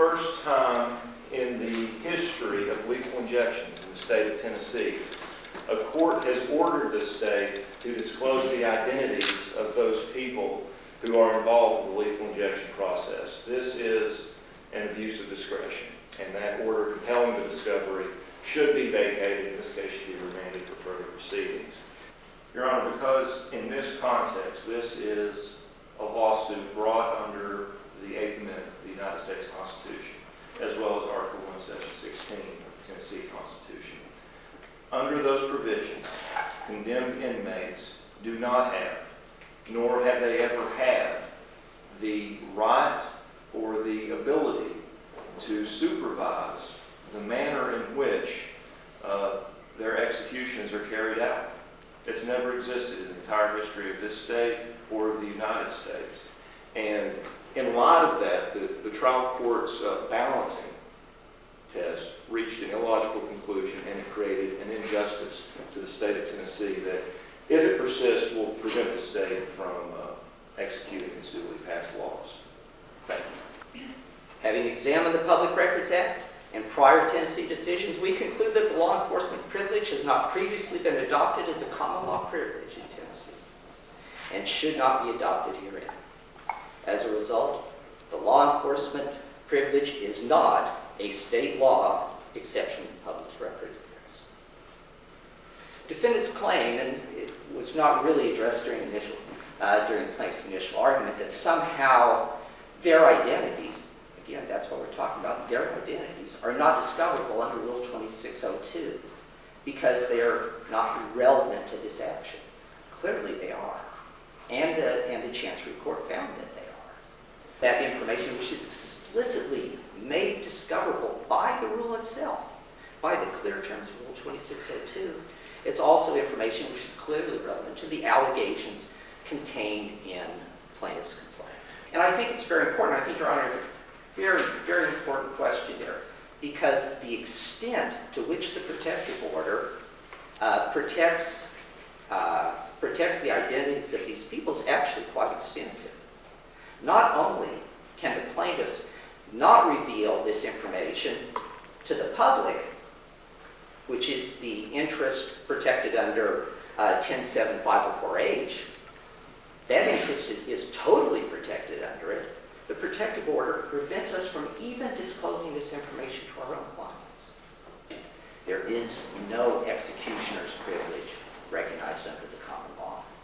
first time in the history of lethal injections in the state of Tennessee, a court has ordered the state to disclose the identities of those people who are involved in the lethal injection process. This is an abuse of discretion, and that order compelling the discovery should be vacated. In this case, should be remanded for further proceedings. Your Honor, because in this context, this is a lawsuit brought under the 8th Amendment of the United States Constitution, as well as Article 1, Section 16 of the Tennessee Constitution. Under those provisions, condemned inmates do not have, nor have they ever had, the right or the ability to supervise the manner in which their executions are carried out. It's never existed in the entire history of this state or of the United States. And in light of that, the trial court's balancing test reached an illogical conclusion, and it created an injustice to the state of Tennessee that, if it persists, will prevent the state from executing its duly passed laws. Thank you. Having examined the Public Records Act and prior Tennessee decisions, we conclude that the law enforcement privilege has not previously been adopted as a common law privilege in Tennessee and should not be adopted herein. As a result, the law enforcement privilege is not a state law exception to public records affairs. Defendants claim, and it was not really addressed during the plaintiff's initial argument, that somehow their identities, again, that's what we're talking about, their identities are not discoverable under Rule 2602 because they are not relevant to this action. Clearly they are, and the Chancery Court found that they are. That information, which is explicitly made discoverable by the rule itself, by the clear terms of Rule 2602, it's also information which is clearly relevant to the allegations contained in plaintiff's complaint. And I think it's very important. I think, Your Honor, is a very, very important question there, because the extent to which the protective order protects the identities of these people is actually quite extensive. Not only can the plaintiffs not reveal this information to the public, which is the interest protected under 10.7.504H, that interest is totally protected under it. The protective order prevents us from even disclosing this information to our own clients. There is no executioner's privilege recognized under the common